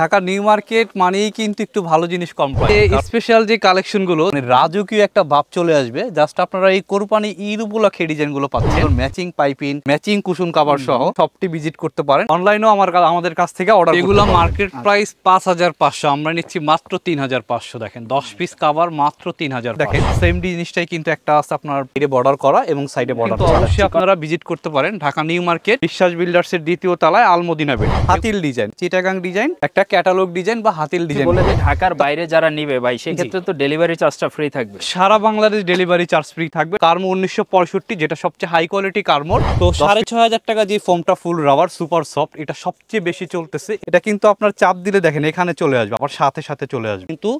Dhaka new market মানেই কিন্তু একটু ভালো জিনিস কম পায়। স্পেশাল যে কালেকশনগুলো রাজকীয় একটা ভাব চলে আসবে। জাস্ট আপনারা এই কোরবানি ঈদ উপলক্ষে ডিজাইনগুলো পাচ্ছেন। Matching piping, matching cushion cover সহ সবটি ভিজিট করতে পারেন। অনলাইনেও আমাদের কাছ থেকে অর্ডার। এগুলো মার্কেট প্রাইস ৫,৫০০, আমরা নিচ্ছি মাত্র ৩,৫০০। দেখেন ১০ পিস কভার মাত্র ৩,০০০। দেখেন সেম জিনিসটাই কিন্তু একটা আছে আপনার বাইরে বর্ডার করা এবং সাইডে বর্ডার। অবশ্যই আপনারা ভিজিট করতে পারেন ঢাকা নিউ মার্কেট বিশ্বাস বিল্ডার্স এর দ্বিতীয় তলায় Al Madina bed. Hatil design, Chittagong design, একটা ক্যাটালগ ডিজাইন বা হাতিল ডিজাইন বলে যে ঢাকার বাইরে যারা নিবে ভাই সেক্ষেত্রে তো ডেলিভারি চার্জটা ফ্রি থাকবে। সারা বাংলাদেশ ডেলিভারি চার্জ ফ্রি থাকবে। কার্মো 1965 যেটা সবচেয়ে হাই কোয়ালিটি কার্মোর। তো ৬,৫০০ টাকা যে ফোমটা ফুল রাবার সুপার সফট, এটা সবচেয়ে বেশি চলতেছে। এটা কিন্তু আপনার চাপ দিলে দেখেন এখানে চলে আসবে, আবার সাথে সাথে চলে আসবে, কিন্তু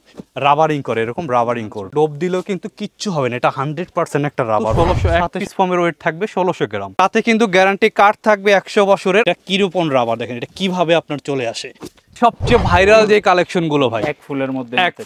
রাবারিং করে, এরকম রাবারিং করে ডোব দিলেও কিন্তু কিচ্ছু হবে না। এটা 100% একটা রাবার। ১৬০০ পিস ফোমের ওয়েট থাকবে ১৬০০ গ্রাম। তাতে কিন্তু গ্যারান্টি কার্ড থাকবে ১০০ বছরের। এটা কিরোপন রাবার, দেখেন এটা কিভাবে আপনার চলে আসে। সবচেয়ে ভাইরাল যে কালেকশন গুলো ভাই এক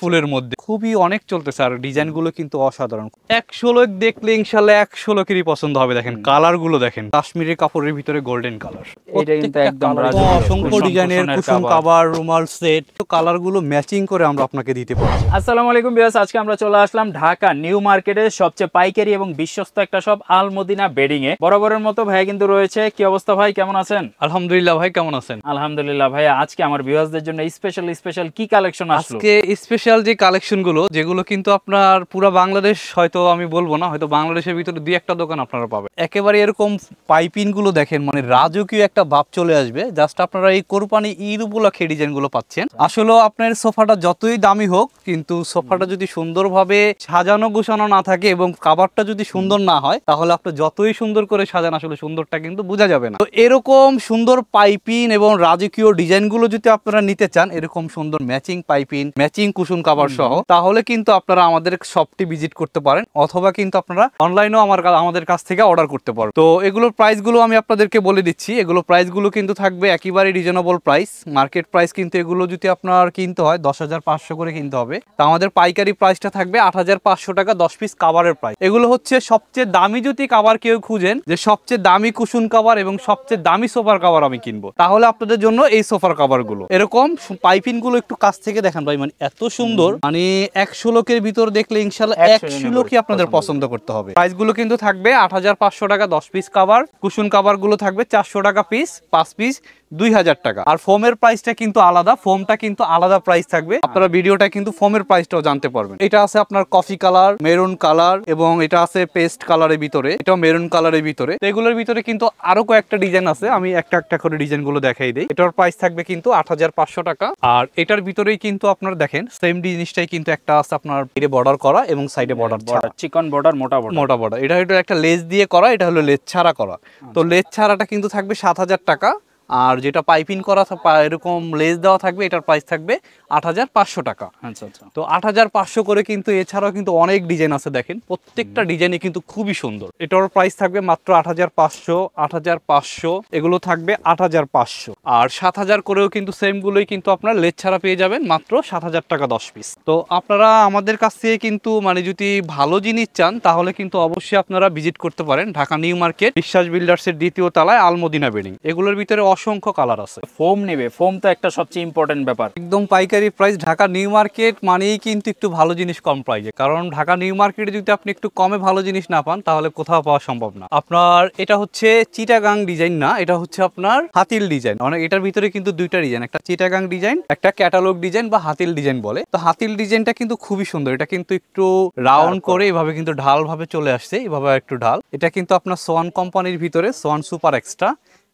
ফুলের মধ্যে খুবই অনেক চলতেছে। আর ডিজাইন গুলো কিন্তু অসাধারণ। ১০০ লোক দেখলে ইনশাল্লাহ ১০০ লোকেরই পছন্দ হবে। দেখেন কালার গুলো দেখেন, কাশ্মীরি কাপড়ের ভিতরে গোল্ডেন কালার। এটা কিন্তু একদম অসংখ্য ডিজাইনের কুশন কভার, রুমাল সেট, কালার গুলো ম্যাচিং করে আমরা আপনাকে দিতে পারবো। আসসালামু আলাইকুম ভিউয়ার্স, আজকে আমরা চলে আসলাম ঢাকা নিউ মার্কেটের সবচেয়ে পাইকারি এবং বিশ্বস্ত একটা শপ আলমদিনা বেডিং এ। বরাবরের মতো ভাই কিন্তু রয়েছে। কি অবস্থা ভাই, কেমন আছেন? আলহামদুলিল্লাহ ভাই, কেমন আছেন? আলহামদুলিল্লাহ ভাই। আজকে আমার ভিউয়ার্সদের জন্য স্পেশাল কি কালেকশন আসলো? আজকে স্পেশাল যে কালেকশন গুলো, যেগুলো কিন্তু আপনার পুরো বাংলাদেশ, হয়তো আমি বলবো না, হয়তো বাংলাদেশের ভিতরে দুই একটা দোকান আপনারা পাবেন। একেবারে এরকম পাইপিং গুলো দেখেন, মানে রাজকীয় একটা ভাব চলে আসবে। জাস্ট আপনারা এই কোরবানি ঈদ উপলক্ষে ডিজাইন গুলো পাচ্ছেন। আসলে আপনার সোফাটা যতই দামি হোক, কিন্তু সোফাটা যদি সুন্দরভাবে সাজানো গোছানো না থাকে এবং কাভারটা যদি সুন্দর না হয়, তাহলে আপনি যতই সুন্দর করে সাজান আসলে সুন্দরটা কিন্তু বোঝা যাবে না। তো এরকম সুন্দর পাইপিং এবং রাজকীয় ডিজাইন গুলো যদি আপনারা নিতে চান, এরকম সুন্দর matching piping, matching cushion cover সহ, তাহলে কিন্তু আপনারা আমাদের শপটি ভিজিট করতে পারেন, অথবা কিন্তু আপনারা অনলাইনেও আমাদের কাছ থেকে অর্ডার করতে পারেন। তো এগুলোর প্রাইস গুলো আমি আপনাদেরকে বলে দিচ্ছি। এগুলো প্রাইস গুলো কিন্তু থাকবে একেবারে রিজনেবল প্রাইস। মার্কেট প্রাইস কিন্তু এগুলো যদি আপনার কিনতে হয় ১০,৫০০ করে কিনতে হবে। তো আমাদের পাইকারি প্রাইসটা থাকবে ৮,৫০০ টাকা ১০ পিস কাভারের প্রাইস। এগুলো হচ্ছে সবচেয়ে দামি, যদি কাভার কেউ খুঁজেন যে সবচেয়ে দামি কুশন কভার এবং সবচেয়ে দামি সোফার কভার আমি কিনবো, তাহলে আপনাদের জন্য এই সোফার কভার গুলো। এরকম পাইপিং গুলো একটু কাছ থেকে দেখেন ভাই, মানে এত সুন্দর, মানে ১০০ লোকের ভিতর দেখলে ইনশাল্লাহ ১০০ লোকই আপনাদের পছন্দ করতে হবে। প্রাইস গুলো কিন্তু থাকবে ৮,৫০০ টাকা ১০ পিস কাভার। কুশন কাভার গুলো থাকবে ৪০০ টাকা পিস, ৫ পিস ২,০০০ টাকা। আর ফোমের প্রাইসটা কিন্তু আলাদা, ফোমটা কিন্তু আলাদা প্রাইস থাকবে। আপনারা ভিডিওটা কিন্তু ফোমের প্রাইসটাও জানতে পারবেন। এটা আছে আপনার কফি কালার, মেরুন কালার, এবং এটা আছে পেস্ট কালারের ভিতরে, এটাও মেরুন কালারের ভিতরে। এগুলোর ভিতরে কিন্তু আরো কয়েকটা ডিজাইন আছে, আমি একটা একটা করে ডিজাইন গুলো দেখাই দিই। এটার প্রাইস থাকবে কিন্তু ৮,৫০০ টাকা। আর এটার ভিতরেই কিন্তু আপনার দেখেন সেম জিনিসটাই কিন্তু একটা আছে আপনার বাইরে বর্ডার করা এবং সাইডে বর্ডার ছাড়া, চিকন বর্ডার, মোটা বর্ডার। এটা হলো একটা লেস দিয়ে করা, এটা হলো লেস ছাড়া করা। তো লেস ছাড়াটা কিন্তু থাকবে ৭,০০০ টাকা। আর যেটা পাইপিং করা এরকম লেস দেওয়া থাকবে, এটার প্রাইস থাকবে ৮,৫০০ টাকা। আচ্ছা। তো ৮,৫০০ করে কিন্তু। এছাড়াও কিন্তু অনেক ডিজাইন আছে, দেখেন প্রত্যেকটা ডিজাইনই কিন্তু খুবই সুন্দর। এটার প্রাইস থাকবে মাত্র ৮,৫০০, ৮,৫০০, এগুলো থাকবে ৮,৫০০। আর ৭,০০০ করেও কিন্তু সেম গুলোই কিন্তু আপনার লেস ছাড়া পেয়ে যাবেন মাত্র ৭,০০০ টাকা ১০ পিস। তো আপনারা আমাদের কাছ থেকে কিন্তু মানে যদি ভালো জিনিস চান, তাহলে কিন্তু অবশ্যই আপনারা ভিজিট করতে পারেন ঢাকা নিউ মার্কেট বিশ্বাস বিল্ডার্স এর দ্বিতীয় তলায় আলমদিনা বেডিং। এগুলোর ভিতরে অসংখ্য কালার আছে। ফোম নেবে, ফোম তো একটা সবচেয়ে ইম্পর্টেন্ট ব্যাপার। একদম পাইকারি প্রাইস। ঢাকা নিউ মার্কেট মানেই কিন্তু একটু ভালো জিনিস কম প্রাইসে। কারণ ঢাকা নিউ মার্কেটে যদি আপনি একটু কমে ভালো জিনিস না পান, তাহলে কোথাও পাওয়া সম্ভব না। আপনার এটা হচ্ছে চিটাগাং ডিজাইন না, এটা হচ্ছে আপনার হাতিল ডিজাইন। অনেক এটার ভিতরে কিন্তু দুইটা ডিজাইন, একটা চিটাগাং ডিজাইন, একটা ক্যাটালগ ডিজাইন বা হাতিল ডিজাইন বলে। তো হাতিল ডিজাইনটা কিন্তু খুবই সুন্দর। এটা কিন্তু একটু রাউন্ড করে এভাবে কিন্তু ঢাল ভাবে চলে আসছে, এভাবে একটু ঢাল। এটা কিন্তু আপনার সোয়ান কোম্পানির ভিতরে, সোয়ান সুপার এক্সট্রা।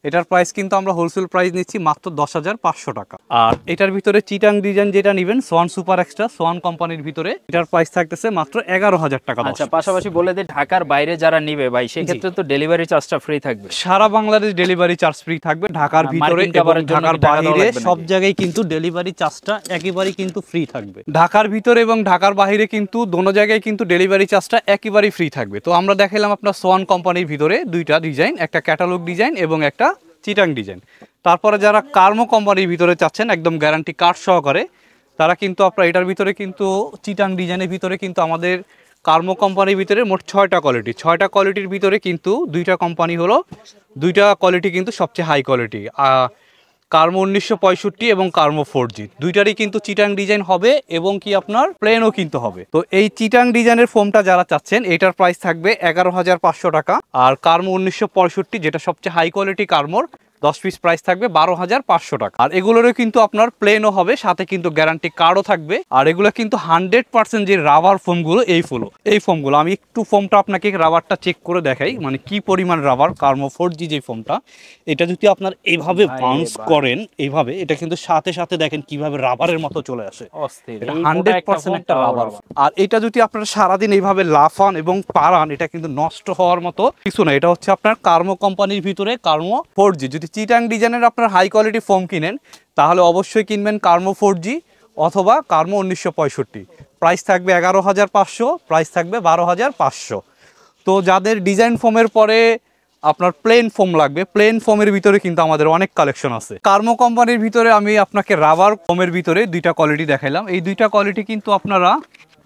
এটার প্রাইস কিন্তু আমরা হোলসেল প্রাইস নিচ্ছি মাত্র ১০,৫০০ টাকা। আর এটার ভিতরে চিটাং ডিজাইন যেটা নেবেন, সোয়ান সুপার এক্সট্রা, সোয়ান কোম্পানির ভিতরে, এটার প্রাইস থাকতেছে মাত্র ১১,০০০ টাকা। আচ্ছা, পাশাপাশি বলে দিই ঢাকার বাইরে যারা নিবে ভাই সেক্ষেত্রে তো ডেলিভারি চার্জটা ফ্রি থাকবে। সারা বাংলাদেশ ডেলিভারি চার্জ ফ্রি থাকবে। ঢাকার ভিতরে এবং ঢাকার বাইরে সব জায়গায় কিন্তু ডেলিভারি চার্জটা একেবারেই কিন্তু ফ্রি থাকবে। ঢাকার ভিতরে এবং ঢাকার বাইরে কিন্তু দোনো জায়গায় কিন্তু ডেলিভারি চার্জটা একেবারেই ফ্রি থাকবে। তো আমরা দেখাইলাম আপনার সোয়ান কোম্পানির ভিতরে দুইটা ডিজাইন, একটা ক্যাটালগ ডিজাইন এবং একটা চিটাং ডিজাইন। তারপরে যারা কার্মো কোম্পানির ভিতরে চাচ্ছেন একদম গ্যারান্টি কার্ড সহকারে, তারা কিন্তু আপনার এটার ভিতরে কিন্তু চিটাং ডিজাইনের ভিতরে কিন্তু আমাদের কার্মো কোম্পানির ভিতরে মোট ৬টা কোয়ালিটি। ৬টা কোয়ালিটির ভিতরে কিন্তু দুইটা কোম্পানি হলো, দুইটা কোয়ালিটি কিন্তু সবচেয়ে হাই কোয়ালিটি। কার্মো 1965 এবং কার্মো 4G দুইটারই কিন্তু চিটাং ডিজাইন হবে এবং কি আপনার প্লেনও কিন্তু হবে। তো এই চিটাং ডিজাইনের ফোমটা যারা চাচ্ছেন এটার প্রাইস থাকবে 11,500 টাকা। আর কার্মো 1965 যেটা সবচেয়ে হাই কোয়ালিটি কার্মোর 10 পিস প্রাইস থাকবে 12,500 টাকা। আর এগুলোরও কিন্তু আপনার প্লেনও হবে, সাথে কিন্তু গ্যারান্টি কার্ডও থাকবে। আর এগুলো কিন্তু 100% যে রাবার ফোমগুলো এই ফোমগুলো আমি একটু ফোমটা আপনাকে রাবারটা চেক করে দেখাই, মানে কি পরিমাণ রাবার। কার্মো 4G যে ফোমটা, এটা যদি আপনার এইভাবে বাউন্স করেন এইভাবে, এটা কিন্তু সাথে সাথে দেখেন কিভাবে রাবারের মতো চলে আসে। এটা 100% একটা রাবার। আর এটা যদি আপনারা সারাদিন এইভাবে লাফান এবং পারান, এটা কিন্তু নষ্ট হওয়ার মতো কিছু না। এটা হচ্ছে আপনার কার্মো কোম্পানির ভিতরে কার্মো 4G। যদি চিটাং ডিজাইনের আপনার হাই কোয়ালিটি ফোম কিনেন তাহলে অবশ্যই কিনবেন কার্মো 4G অথবা কার্মো 1965। প্রাইস থাকবে 11,500, প্রাইস থাকবে 12,500। তো যাদের ডিজাইন ফোমের পরে আপনার প্লেন ফোম লাগবে, প্লেন ফোমের ভিতরে কিন্তু আমাদের অনেক কালেকশন আছে। কার্মো কোম্পানির ভিতরে আমি আপনাকে রাবার ফোমের ভিতরে দুইটা কোয়ালিটি দেখাইলাম। এই দুইটা কোয়ালিটি কিন্তু আপনারা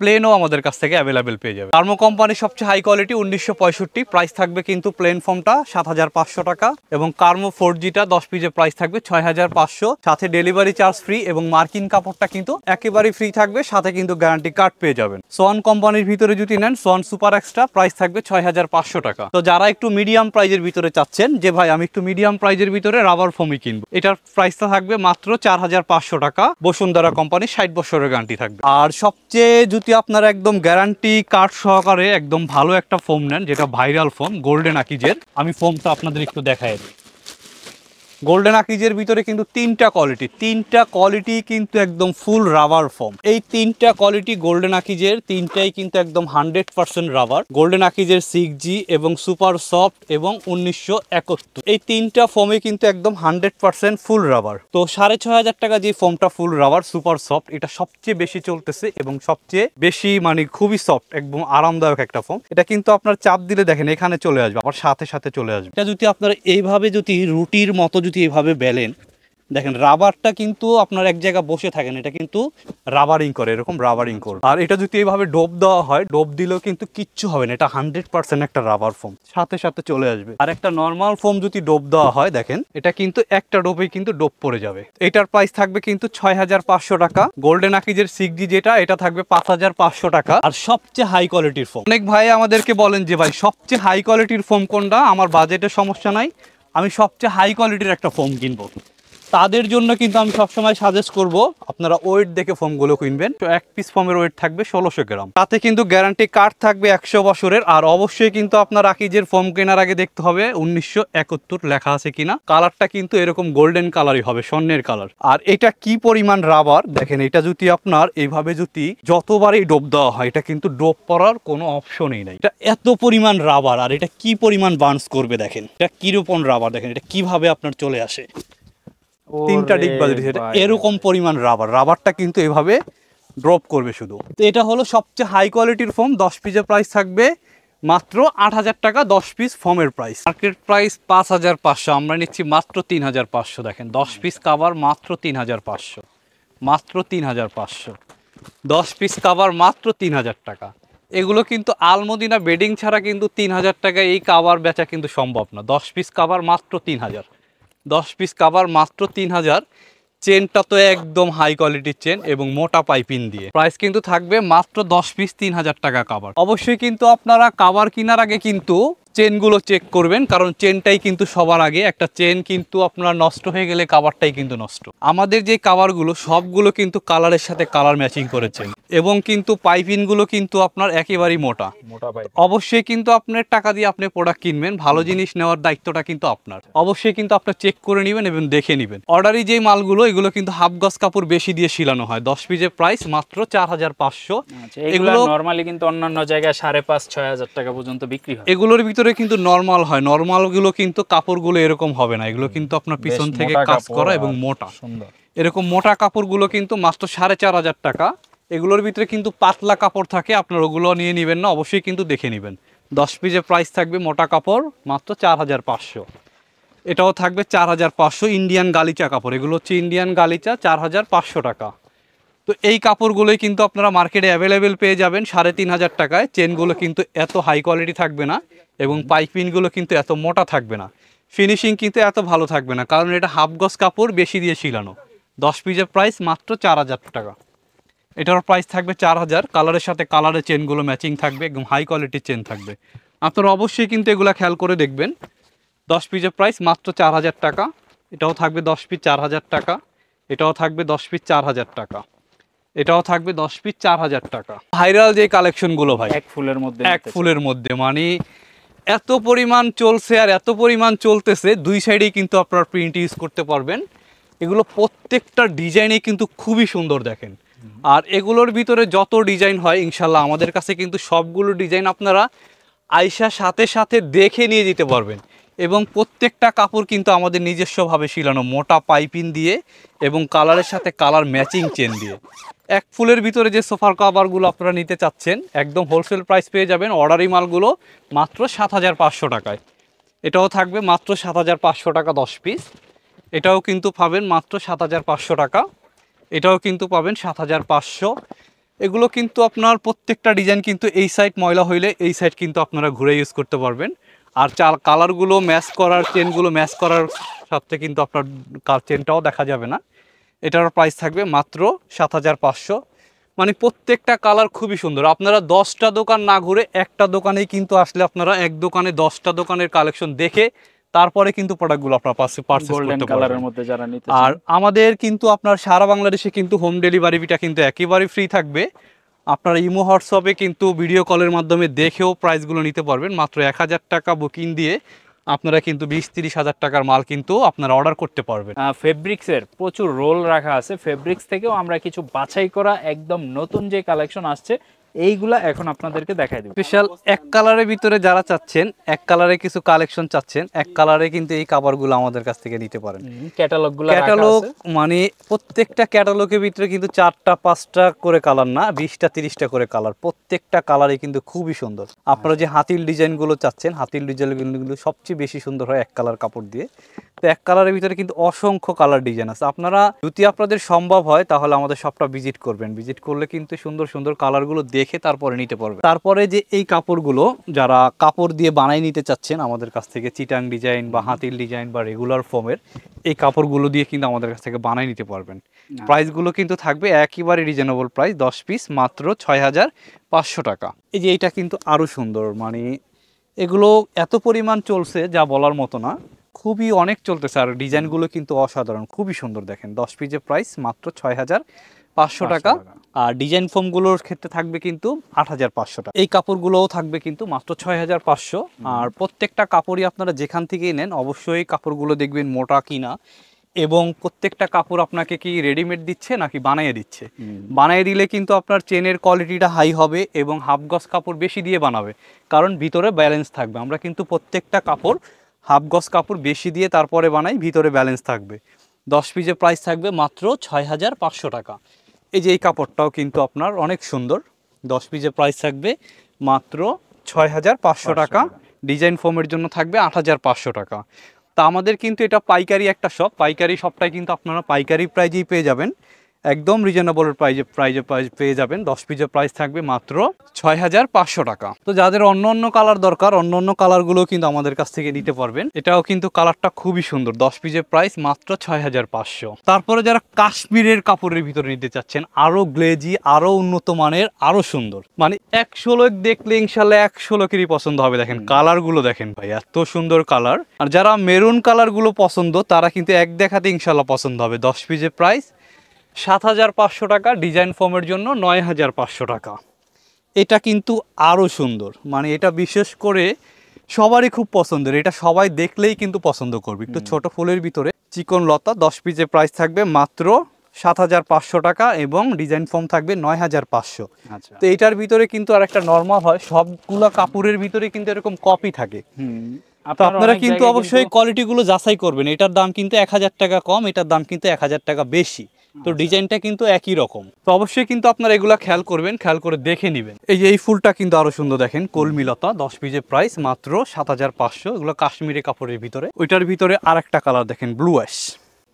প্লেনও আমাদের কাছ থেকে অ্যাভেলেবেল পেয়ে যাবে। কার্মো কোম্পানির সবচেয়ে হাই কোয়ালিটি 1965, প্রাইস থাকবে কিন্তু প্লেন ফোমটা 7,500 টাকা এবং কার্মো 4Gটা 10 পিসের প্রাইস থাকবে 6,500, সাথে ডেলিভারি চার্জ ফ্রি এবং মার্কিন কাপড়টা কিন্তু একেবারেই ফ্রি থাকবে, সাথে কিন্তু গ্যারান্টি কার্ড পেয়ে যাবেন। সোয়ান কোম্পানির ভিতরে যদি নেন সোয়ান সুপার এক্সট্রা প্রাইস থাকবে 6,500 টাকা। তো যারা একটু মিডিয়াম প্রাইজের ভিতরে চাচ্ছেন যে ভাই আমি একটু মিডিয়াম প্রাইজের ভিতরে রাবার ফোমই কিনবো, এটার প্রাইসটা থাকবে মাত্র 4,500 টাকা। বসুন্ধরা কোম্পানির 60 বছরের গ্যারান্টি থাকবে। আর সবচেয়ে যদি আপনারা একদম গ্যারান্টি কার্ড সহকারে একদম ভালো একটা ফোম নেন, যেটা ভাইরাল ফোম গোল্ডেন আকিজের, আমি ফোমটা আপনাদের একটু দেখাই দিই। গোল্ডেন আকিজের ভিতরে কিন্তু তিনটা কোয়ালিটি কিন্তু একদম ফুল রাবার ফোম। এই তিনটা কোয়ালিটি গোল্ডেন আকিজের তিনটাই কিন্তু একদম 100% রাবার। গোল্ডেন আকিজের 6G এবং সুপার সফট এবং 1971, এই তিনটা ফোমে কিন্তু একদম 100% ফুল রাবার। তো 6,500 টাকা যে ফোমটা ফুল রাবার সুপার সফট, এটা সবচেয়ে বেশি চলতেছে এবং সবচেয়ে বেশি মানে খুবই সফট, একদম আরামদায়ক একটা ফোম। এটা কিন্তু আপনার চাপ দিলে দেখেন এখানে চলে আসবে, আবার সাথে সাথে চলে আসবে। এটা যদি আপনারা এইভাবে যদি রুটির মতো যদি এইভাবে বেলেন, দেখেন রাবারটা কিন্তু আপনার এক জায়গায় বসে থাকেন, এটা কিন্তু রাবারিং করে, এরকম রাবারিং করে। আর এটা যদি এইভাবে ডোপ দেওয়া হয়, ডোপ দিলেও কিন্তু কিচ্ছু হবে না, এটা 100% একটা রাবার ফোম, সাথে সাথে চলে আসবে। আর একটা নর্মাল ফোম যদি ডোপ দেওয়া হয়, দেখেন এটা কিন্তু একটা ডোপেই কিন্তু ডোপ পড়ে যাবে। এটার প্রাইস থাকবে কিন্তু 6,500 টাকা। গোল্ডেন আকিজের 6G যেটা, এটা থাকবে 5,500 টাকা। আর সবচেয়ে হাই কোয়ালিটির ফোম, অনেক ভাই আমাদেরকে বলেন যে ভাই সবচেয়ে হাই কোয়ালিটির ফোম কোনটা, আমার বাজেটের সমস্যা নাই, আমি সবচেয়ে হাই কোয়ালিটির একটা ফোম কিনবো। তাদের জন্য কিন্তু আমি সবসময় সাজেস্ট করব আপনারা ওয়েট দেখে ফোমগুলো কিনবেন। তো এক পিস ফোমের ওয়েট থাকবে 1600 গ্রাম, তাতে কিন্তু গ্যারান্টি কার্ড থাকবে 100 বছরের। আর অবশ্যই কিন্তু আপনার আকিজের ফোম কেনার আগে দেখতে হবে 1971 লেখা আছে কিনা। কালারটা কিন্তু এরকম গোল্ডেন কালারই হবে, স্বর্ণের কালার। আর এটা কি পরিমাণ রাবার দেখেন, এটা যদি আপনার এইভাবে যদি যতবারই ডোপ দেওয়া হয়, এটা কিন্তু ডোপ পড়ার কোনো অপশনই নাই। এটা এত পরিমাণ রাবার, আর এটা কি পরিমাণ বার্নস করবে দেখেন, এটা কিরকম রাবার দেখেন, এটা কিভাবে আপনার চলে আসে, তিনটা ডিগ বাজে, এরকম পরিমাণ রাবারটা কিন্তু এভাবে ড্রপ করবে শুধু। তো এটা হলো সবচেয়ে হাই কোয়ালিটির ফোম। 10 পিসের প্রাইস থাকবে মাত্র 8,000 টাকা। 10 পিস ফোমের প্রাইস, মার্কেট প্রাইস 5,500, আমরা নিচ্ছি মাত্র 3,500। দেখেন 10 পিস কাভার মাত্র 3,500, মাত্র 3,500। 10 পিস কাভার মাত্র 3,000 টাকা। এগুলো কিন্তু আলমদিনা বেডিং ছাড়া কিন্তু 3,000 টাকায় এই কাভার বেচা কিন্তু সম্ভব না। 10 পিস কাভার মাত্র 3,000, 10 পিস কাভার মাত্র 3,000। চেনটা তো একদম হাই কোয়ালিটির চেন এবং মোটা পাইপিং দিয়ে। প্রাইস কিন্তু থাকবে মাত্র 10 পিস 3,000 টাকা কাভার। অবশ্যই কিন্তু আপনারা কাভার কেনার আগে কিন্তু চেনগুলো চেক করবেন, কারণ চেনটাই কিন্তু সবার আগে। একটা চেন কিন্তু আপনার নষ্ট হয়ে গেলে কাভারটাই কিন্তু নষ্ট। আমাদের যে কাভারগুলো সবগুলো কিন্তু কালারের সাথে কালার ম্যাচিং করেছেন এবং কিন্তু পাইপিংগুলো কিন্তু আপনার একেবারেই মোটা। অবশ্যই কিন্তু আপনার টাকা দিয়ে আপনি প্রোডাক্ট কিনবেন, ভালো জিনিস নেওয়ার দায়িত্বটা কিন্তু আপনার। অবশ্যই কিন্তু আপনার চেক করে নেবেন এবং দেখে নেবেন। অর্ডারি যেই মালগুলো, এগুলো কিন্তু হাফ গজ কাপড় বেশি দিয়ে শিলানো হয়। 10 পিসের প্রাইস মাত্র 4,500। এগুলো নরমালি কিন্তু অন্যান্য জায়গায় 5,500-6,000 টাকা পর্যন্ত বিক্রি হয়। এগুলোর ভিতরে কিন্তু নরমাল হয়, নরমালগুলো কিন্তু কাপড়গুলো এরকম হবে না, এগুলো কিন্তু আপনার পিছন থেকে কাজ করা এবং মোটা সুন্দর। এরকম মোটা কাপড়গুলো কিন্তু মাত্র 4,500 টাকা। এগুলোর ভিতরে কিন্তু পাতলা কাপড় থাকে, আপনার ওগুলো নিয়ে নেবেন না, অবশ্যই কিন্তু দেখে নেবেন। 10 পিসের প্রাইস থাকবে মোটা কাপড় মাত্র 4,500। এটাও থাকবে 4,500। ইন্ডিয়ান গালিচা কাপড়, এগুলো হচ্ছে ইন্ডিয়ান গালিচা, 4,500 টাকা। তো এই কাপড়গুলোই কিন্তু আপনারা মার্কেটে অ্যাভেলেবেল পেয়ে যাবেন 3,500 টাকায়। চেনগুলো কিন্তু এত হাই কোয়ালিটি থাকবে না এবং পাইপিংগুলো কিন্তু এত মোটা থাকবে না। ফিনিশিং কিন্তু এত ভালো থাকবে না, কারণ এটা হাফ গজ কাপড় বেশি দিয়ে ছিলানো। 10 পিসের প্রাইস মাত্র 4000 টাকা। এটার প্রাইস থাকবে 4000। কালারের সাথে কালারের চেনগুলো ম্যাচিং থাকবে, একদম হাই কোয়ালিটির চেন থাকবে। আপনারা অবশ্যই কিন্তু এগুলো খেয়াল করে দেখবেন। 10 পিসের প্রাইস মাত্র 4000 টাকা। এটাও থাকবে 10 পিস 4000 টাকা। এটাও থাকবে 10 পিস 4000 টাকা। এটাও থাকবে 10 পিস 4000 টাকা। ভাইরাল যে কালেকশনগুলো ভাই, এক ফুলের মধ্যে এক ফুলের মধ্যে, মানে এত পরিমাণ চলছে আর এত পরিমাণ চলতেছে, দুই সাইডেই কিন্তু আপনারা প্রিন্ট ইউজ করতে পারবেন। এগুলো প্রত্যেকটা ডিজাইনে কিন্তু খুবই সুন্দর দেখেন। আর এগুলোর ভিতরে যত ডিজাইন হয় ইনশাল্লাহ আমাদের কাছে কিন্তু সবগুলো ডিজাইন আপনারা আইসা সাথে সাথে দেখে নিয়ে যেতে পারবেন। এবং প্রত্যেকটা কাপড় কিন্তু আমাদের নিজস্বভাবে শিলানো, মোটা পাইপিং দিয়ে এবং কালারের সাথে কালার ম্যাচিং চেন দিয়ে। এক ফুলের ভিতরে যে সোফার কভারগুলো আপনারা নিতে চাচ্ছেন একদম হোলসেল প্রাইস পেয়ে যাবেন অর্ডারি মালগুলো মাত্র 7500 টাকায়। এটাও থাকবে মাত্র 7500 টাকা 10 পিস। এটাও কিন্তু পাবেন মাত্র 7500 টাকা। এটাও কিন্তু পাবেন 7500। এগুলো কিন্তু আপনার প্রত্যেকটা ডিজাইন কিন্তু এই সাইড ময়লা হইলে এই সাইড কিন্তু আপনারা ঘুরে ইউজ করতে পারবেন। আর কালারগুলো ম্যাচ করার, চেনগুলো ম্যাচ করার সাথে কিন্তু আপনার চেনটাও দেখা যাবে না। এটার প্রাইস থাকবে মাত্র 7500। মানে প্রত্যেকটা কালার খুবই সুন্দর। আপনারা 10টা দোকান না ঘুরে একটা দোকানেই কিন্তু আসলে আপনারা এক দোকানে 10টা দোকানের কালেকশন দেখে তারপরে কিন্তু প্রোডাক্টগুলো আপনারা পারচেজ করতে পারবেন। মধ্যে যারা নিতে আর আমাদের কিন্তু আপনার সারা বাংলাদেশে কিন্তু হোম ডেলিভারিটা কিন্তু একেবারে ফ্রি থাকবে। আপনারা ইমো হোয়াটসঅ্যাপে কিন্তু ভিডিও কলের মাধ্যমে দেখেও প্রাইসগুলো নিতে পারবেন। মাত্র 1000 টাকা বুকিং দিয়ে আপনারা কিন্তু 20-30 হাজার টাকার মাল কিন্তু আপনারা অর্ডার করতে পারবেন। ফেব্রিক্সের প্রচুর রোল রাখা আছে। ফেব্রিক্স থেকেও আমরা কিছু বাছাই করা একদম নতুন যে কালেকশন আসছে এইগুলা এখন আপনাদেরকে দেখাই দেব। স্পেশাল এক কালারের ভিতরে যারা চাচ্ছেন, এক কালারে কিছু কালেকশন চাচ্ছেন, এক কালারে কিন্তু এই কাপড়গুলো আমাদের কাছ থেকে নিতে পারেন। ক্যাটালগুলো ক্যাটালগ মানে প্রত্যেকটা ক্যাটালগের ভিতরে কিন্তু 4টা 5টা করে কালার না, 20টা 30টা করে কালার। প্রত্যেকটা কালারই কিন্তু খুবই সুন্দর। আপনারা যে হাতিল ডিজাইনগুলো চাচ্ছেন, হাতিল ডিজাইনগুলো সবচেয়ে বেশি সুন্দর হয় এক কালার কাপড় দিয়ে। তো এক কালারের ভিতরে কিন্তু অসংখ্য কালার ডিজাইন আছে। আপনারা যদি আপনাদের সম্ভব হয় তাহলে আমাদের শপটা ভিজিট করবেন। ভিজিট করলে কিন্তু সুন্দর সুন্দর কালারগুলো দেখে তারপরে নিতে পারবেন। তারপরে যে এই কাপড়গুলো যারা কাপড় দিয়ে বানাই নিতে চাচ্ছেন আমাদের কাছ থেকে, চিটাং ডিজাইন বা হাতিল ডিজাইন বা রেগুলার ফোমের এই কাপড়গুলো দিয়ে কিন্তু আমাদের কাছ থেকে বানাই নিতে পারবেন। প্রাইসগুলো কিন্তু থাকবে একেবারে রিজনেবল প্রাইস, 10 পিস মাত্র 6500 টাকা। এই যে এইটা কিন্তু আরও সুন্দর, মানে এগুলো এত পরিমাণ চলছে যা বলার মতো না, খুবই অনেক চলতেছে। আর ডিজাইনগুলো কিন্তু অসাধারণ, খুবই সুন্দর দেখেন। 10 পিসের প্রাইস মাত্র 6500 টাকা। আর ডিজাইন ফোমগুলোর ক্ষেত্রে থাকবে কিন্তু 8500 টাকা। এই কাপড়গুলোও থাকবে কিন্তু মাত্র 6500। আর প্রত্যেকটা কাপড়ই আপনারা যেখান থেকেই নেন অবশ্যই কাপড়গুলো দেখবেন মোটা কিনা, এবং প্রত্যেকটা কাপড় আপনাকে কি রেডিমেড দিচ্ছে নাকি বানিয়ে দিচ্ছে। বানিয়ে দিলে কিন্তু আপনার চেনের কোয়ালিটিটা হাই হবে এবং হাফ গজ কাপড় বেশি দিয়ে বানাবে, কারণ ভিতরে ব্যালেন্স থাকবে। আমরা কিন্তু প্রত্যেকটা কাপড় হাফ গজ কাপড় বেশি দিয়ে তারপরে বানাই, ভিতরে ব্যালেন্স থাকবে। 10 পিসের প্রাইস থাকবে মাত্র 6500 টাকা। এই যে এই কাপড়টাও কিন্তু আপনার অনেক সুন্দর। 10 পিসের প্রাইস থাকবে মাত্র 6500 টাকা। ডিজাইন ফোমের জন্য থাকবে 8500 টাকা। তা আমাদের কিন্তু এটা পাইকারি একটা শপ, পাইকারি শপটাই কিন্তু আপনারা পাইকারি প্রাইজেই পেয়ে যাবেন, একদম রিজনেবল প্রাইজে পেয়ে যাবেন। 10 পিসের প্রাইস থাকবে মাত্র 6500 টাকা। তো যাদের অন্য অন্য কালার দরকার, অন্য অন্য কালারগুলো কিন্তু আমাদের কাছ থেকে নিতে পারবেন। এটাও কিন্তু কালারটা খুবই সুন্দর। 10 পিসের প্রাইস মাত্র 6500। তারপরে যারা কাশ্মীরের কাপড়ের ভিতরে নিতে চাচ্ছেন, আরো গ্লেজি, আরো উন্নত মানের, আরো সুন্দর, মানে 100 লোক দেখলে ইনশাল্লাহ 100 লোকেরই পছন্দ হবে। দেখেন কালারগুলো দেখেন ভাই, এত সুন্দর কালার। আর যারা মেরুন কালারগুলো পছন্দ তারা কিন্তু এক দেখাতে ইনশাল্লাহ পছন্দ হবে। 10 পিসের প্রাইস 7500 টাকা। ডিজাইন ফোমের জন্য 9500 টাকা। এটা কিন্তু আরও সুন্দর, মানে এটা বিশেষ করে সবারই খুব পছন্দের। এটা সবাই দেখলেই কিন্তু পছন্দ করবে। একটু ছোট ফুলের ভিতরে চিকন লতা। 10 পিসের প্রাইস থাকবে মাত্র 7500 টাকা এবং ডিজাইন ফোম থাকবে 9500। তো এটার ভিতরে কিন্তু আর একটা নর্মাল হয়, সবগুলা কাপড়ের ভিতরে কিন্তু এরকম কপি থাকে। তো আপনারা কিন্তু অবশ্যই কোয়ালিটিগুলো যাচাই করবেন। এটার দাম কিন্তু 1000 টাকা কম, এটার দাম কিন্তু 1000 টাকা বেশি। তো ডিজাইনটা কিন্তু একই রকম। তো অবশ্যই কিন্তু আপনারা এগুলা খেয়াল করবেন, খেয়াল করে দেখে নেবেন। এই যে এই ফুলটা কিন্তু আরো সুন্দর দেখেন, কলমিলতা। 10 পিসের প্রাইস মাত্র 7500। এগুলো কাশ্মীরি কাপড়ের ভিতরে। ওইটার ভিতরে আর একটা কালার দেখেন, ব্লু অ্যাশ।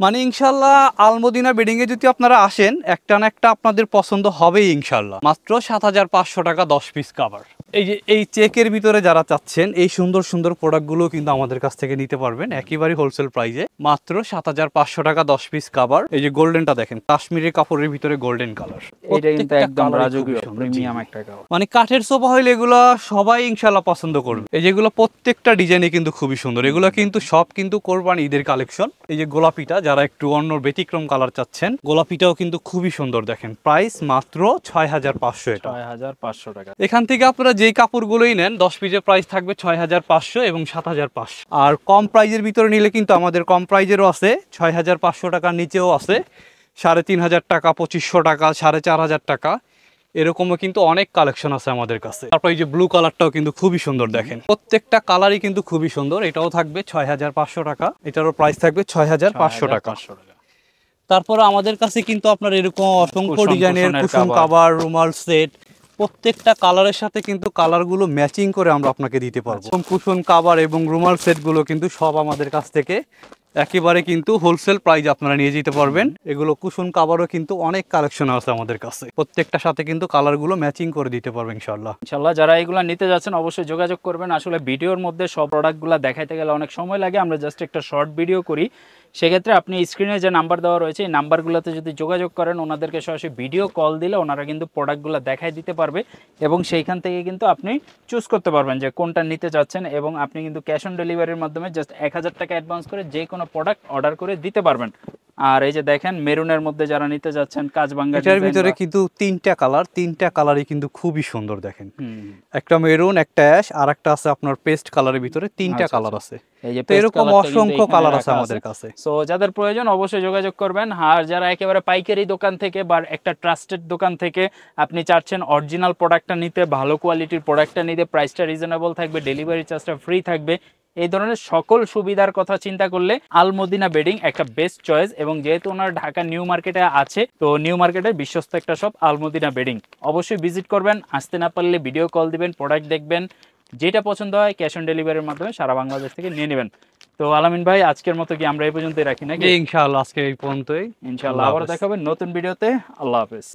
মানে ইনশাল্লাহ আলমদিনা বেডিংয়ে যদি আপনারা আসেন একটা না একটা আপনাদের পছন্দ হবেই ইনশাল্লাহ। মাত্র 7500 টাকা 10 পিস কাভার। এই যে এই চেকের ভিতরে যারা চাচ্ছেন এই সুন্দর সুন্দর প্রোডাক্টগুলো কিন্তু আমাদের কাছ থেকে নিতে পারবেন একেবারে হোলসেল প্রাইসে মাত্র 7,500 টাকা 10 পিস কাভার। এই যে গোল্ডেনটা দেখেন, কাশ্মীরের কাপড়ের ভিতরে গোল্ডেন কালার, এটা কিন্তু একদম রাজকীয় প্রিমিয়াম একটা কাভার। মানে কাঠের সোফা হইলে এগুলো সবাই ইনশাআল্লাহ পছন্দ করবে। এই যেগুলো প্রত্যেকটা ডিজাইনে কিন্তু খুবই সুন্দর, এগুলো কিন্তু সব কিন্তু কোরবানি ঈদের কালেকশন। এই যে গোলাপিটা যারা একটু অন্য ব্যতিক্রম কালার চাচ্ছেন, গোলাপিটাও কিন্তু খুবই সুন্দর দেখেন, প্রাইস মাত্র 6,500 এটা। 6,500 টাকা। এখান থেকে আপনারা যেই কাপড়গুলোই নেন 10 পিসের প্রাইস থাকবে 6,500 এবং 7,500। আর কম প্রাইজের ভিতরে নিলে কিন্তু আমাদের কম প্রাইজেরও আছে, 6,500 টাকার নিচেও আছে, 3,500 টাকা, 2,500 টাকা, 4,500 টাকা, এরকমও কিন্তু অনেক কালেকশন আছে আমাদের কাছে। তারপর এই যে ব্লু কালারটাও কিন্তু খুবই সুন্দর দেখেন, প্রত্যেকটা কালারই কিন্তু খুবই সুন্দর। এটাও থাকবে 6,500 টাকা, এটারও প্রাইস থাকবে 6,500 টাকা। তারপরে আমাদের কাছে কিন্তু আপনার এরকম অসংখ্য ডিজাইনের কুশন কাভার, রুমাল সেট, প্রত্যেকটা কালারের সাথে কিন্তু কালারগুলো ম্যাচিং করে আমরা আপনাকে দিতে পারবো। কুশন কাভার এবং রুমাল সেটগুলো কিন্তু সব আমাদের কাছ থেকে একেবারে কিন্তু হোলসেল প্রাইস আপনারা নিয়ে যেতে পারবেন। এগুলো কুশন কাভারও কিন্তু অনেক কালেকশন আছে আমাদের কাছে, প্রত্যেকটার সাথে কিন্তু কালারগুলো ম্যাচিং করে দিতে পারবেন ইনশাআল্লাহ। ইনশাআল্লাহ যারা এগুলো নিতে যাচ্ছেন অবশ্যই যোগাযোগ করবেন। আসলে ভিডিওর মধ্যে সব প্রোডাক্টগুলো দেখাইতে গেলে অনেক সময় লাগে, আমরা জাস্ট একটা শর্ট ভিডিও করি। সেক্ষেত্রে আপনি স্ক্রিনে যে নাম্বার দেওয়া রয়েছে এই নাম্বারগুলোতে যদি যোগাযোগ করেন, ওনাদেরকে সরাসরি ভিডিও কল দিলে ওনারা কিন্তু প্রোডাক্টগুলো দেখাই দিতে পারবে এবং সেইখান থেকে কিন্তু আপনি চুজ করতে পারবেন যে কোনটা নিতে চাচ্ছেন, এবং আপনি কিন্তু ক্যাশ অন ডেলিভারির মাধ্যমে জাস্ট 1,000 টাকা অ্যাডভান্স করে যে কোনো প্রোডাক্ট অর্ডার করে দিতে পারবেন। আর এই যে দেখেন মেরুনের মধ্যে যারা নিতে যাচ্ছেন কাজবাঙ্গা, এটার ভিতরে কিন্তু তিনটা কালারই কিন্তু খুবই সুন্দর দেখেন, একটা মেরুন, একটা অ্যাশ, আর একটা আছে আপনার পেস্ট কালারের ভিতরে, তিনটা কালার আছে। এই যে এরকম অসংখ্য কালার আছে আমাদের কাছে। সো যাদের প্রয়োজন অবশ্যই যোগাযোগ করবেন। আর যারা একেবারে পাইকারি দোকান থেকে বা একটা ট্রাস্টেড দোকান থেকে আপনি চাচ্ছেন অরিজিনাল প্রোডাক্টটা নিতে, ভালো কোয়ালিটির প্রোডাক্টটা নিতে, প্রাইসটা রিজনেবল থাকবে, ডেলিভারি চার্জটা ফ্রি থাকবে, এই ধরনের সকল সুবিধার কথা চিন্তা করলে আল মদিনা বেডিং একটা বেস্ট চয়েস। এবং যেহেতু ওনার ঢাকা নিউ মার্কেটে আছে, তো নিউ মার্কেটের বিশ্বস্ত একটা শপ আল মদিনা বেডিং, অবশ্যই ভিজিট করবেন। আসতে না পারলে ভিডিও কল দিবেন, প্রোডাক্ট দেখবেন, যেটা পছন্দ হয় ক্যাশ অন ডেলিভারির মাধ্যমে সারা বাংলাদেশ থেকে নিয়ে নেবেন। তো আলামিন ভাই আজকের মতো কি আমরা এই পর্যন্তই রাখি নাকি? ইনশাআল্লাহ আজকে এই পর্যন্তই, ইনশাআল্লাহ আবার দেখা হবে নতুন ভিডিওতে। আল্লাহ হাফেজ।